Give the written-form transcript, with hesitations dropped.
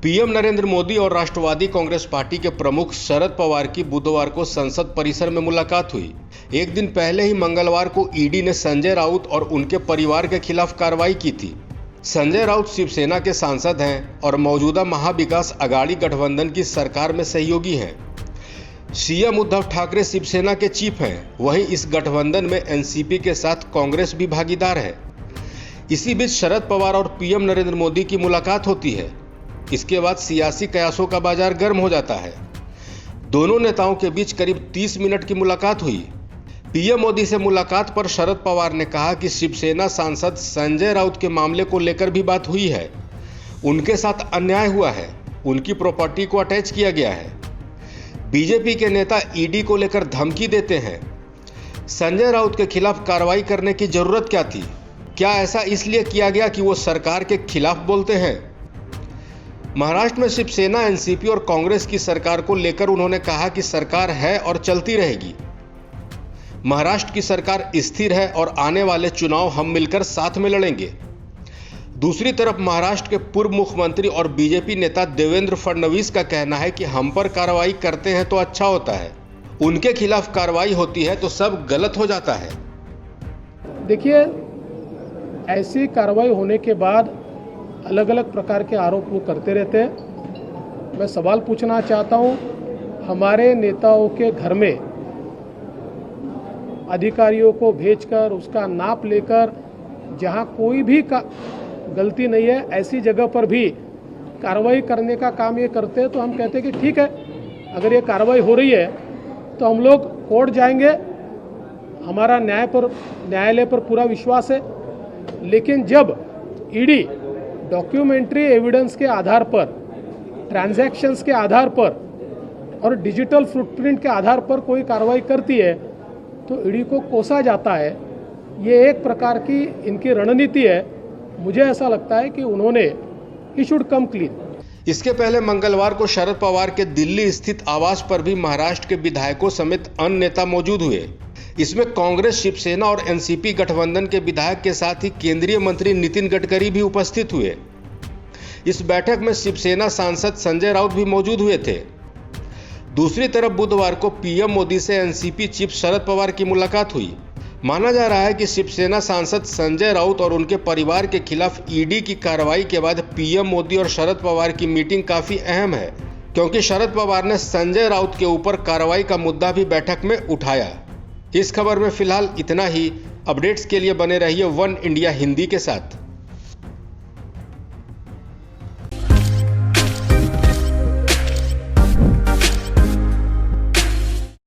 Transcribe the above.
PM Narendra Modi और राष्ट्रवादी Congress party के प्रमुख शरद पवार की बुधवार को संसद परिसर में मुलाकात हुई। एक दिन पहले ही मंगलवार को ईडी ने संजय राउत और उनके परिवार के खिलाफ कार्रवाई की थी। संजय राउत शिवसेना के सांसद हैं और मौजूदा महाविकास अघाड़ी गठबंधन की सरकार में सहयोगी हैं। सीएम उद्धव ठाकरे शिवसेना के चीफ हैं, वहीं इस गठबंधन में एनसीपी के साथ कांग्रेस भी भागीदार है। इसी बीच शरद पवार और पीएम नरेंद्र मोदी की मुलाकात होती है। इसके बाद सियासी कयासों का बाजार गर्म हो जाता है। दोनों नेताओं के बीच करीब 30 मिनट की मुलाकात हुई। पीएम मोदी से मुलाकात पर शरद पवार ने कहा कि शिवसेना सांसद संजय राउत के मामले को लेकर भी बात हुई है। उनके साथ अन्याय हुआ है, उनकी प्रॉपर्टी को अटैच किया गया है। बीजेपी के नेता ईडी को लेकर धमकी देते हैं। संजय राउत के खिलाफ कार्रवाई करने की जरूरत क्या थी? क्या ऐसा इसलिए किया गया कि वो सरकार के खिलाफ बोलते हैं? महाराष्ट्र में शिवसेना, एनसीपी और कांग्रेस की सरकार को लेकर उन्होंने कहा कि सरकार है और चलती रहेगी। महाराष्ट्र की सरकार स्थिर है और आने वाले चुनाव हम मिलकर साथ में लड़ेंगे। दूसरी तरफ महाराष्ट्र के पूर्व मुख्यमंत्री और बीजेपी नेता देवेंद्र फडणवीस का कहना है कि हम पर कार्रवाई करते हैं तो अच्छा होता है, उनके खिलाफ कार्रवाई होती है तो सब गलत हो जाता है। देखिए, ऐसी कार्रवाई होने के बाद अलग अलग प्रकार के आरोप वो करते रहते हैं। मैं सवाल पूछना चाहता हूँ, हमारे नेताओं के घर में अधिकारियों को भेजकर उसका नाप लेकर जहाँ कोई भी गलती नहीं है, ऐसी जगह पर भी कार्रवाई करने का काम ये करते हैं, तो हम कहते हैं कि ठीक है, अगर ये कार्रवाई हो रही है तो हम लोग कोर्ट जाएंगे, हमारा न्यायालय पर पूरा विश्वास है। लेकिन जब ईडी डॉक्यूमेंट्री एविडेंस के आधार पर, ट्रांजैक्शंस के आधार पर और डिजिटल फुटप्रिंट के आधार पर कोई कार्रवाई करती है तो ईडी को कोसा जाता है। ये एक प्रकार की इनकी रणनीति है। मुझे ऐसा लगता है कि उन्होंने ही शुड कम क्लीन। इसके पहले मंगलवार को शरद पवार के दिल्ली स्थित आवास पर भी महाराष्ट्र के विधायकों समेत अन्य नेता मौजूद हुए। इसमें कांग्रेस, शिवसेना और एनसीपी गठबंधन के विधायक के साथ ही केंद्रीय मंत्री नितिन गडकरी भी उपस्थित हुए। इस बैठक में शिवसेना सांसद संजय राउत भी मौजूद हुए थे। दूसरी तरफ बुधवार को पीएम मोदी से एनसीपी चीफ शरद पवार की मुलाकात हुई। माना जा रहा है कि शिवसेना सांसद संजय राउत और उनके परिवार के खिलाफ ईडी की कार्रवाई के बाद पीएम मोदी और शरद पवार की मीटिंग काफी अहम है, क्योंकि शरद पवार ने संजय राउत के ऊपर कार्रवाई का मुद्दा भी बैठक में उठाया। इस खबर में फिलहाल इतना ही। अपडेट्स के लिए बने रहिए वन इंडिया हिंदी के साथ।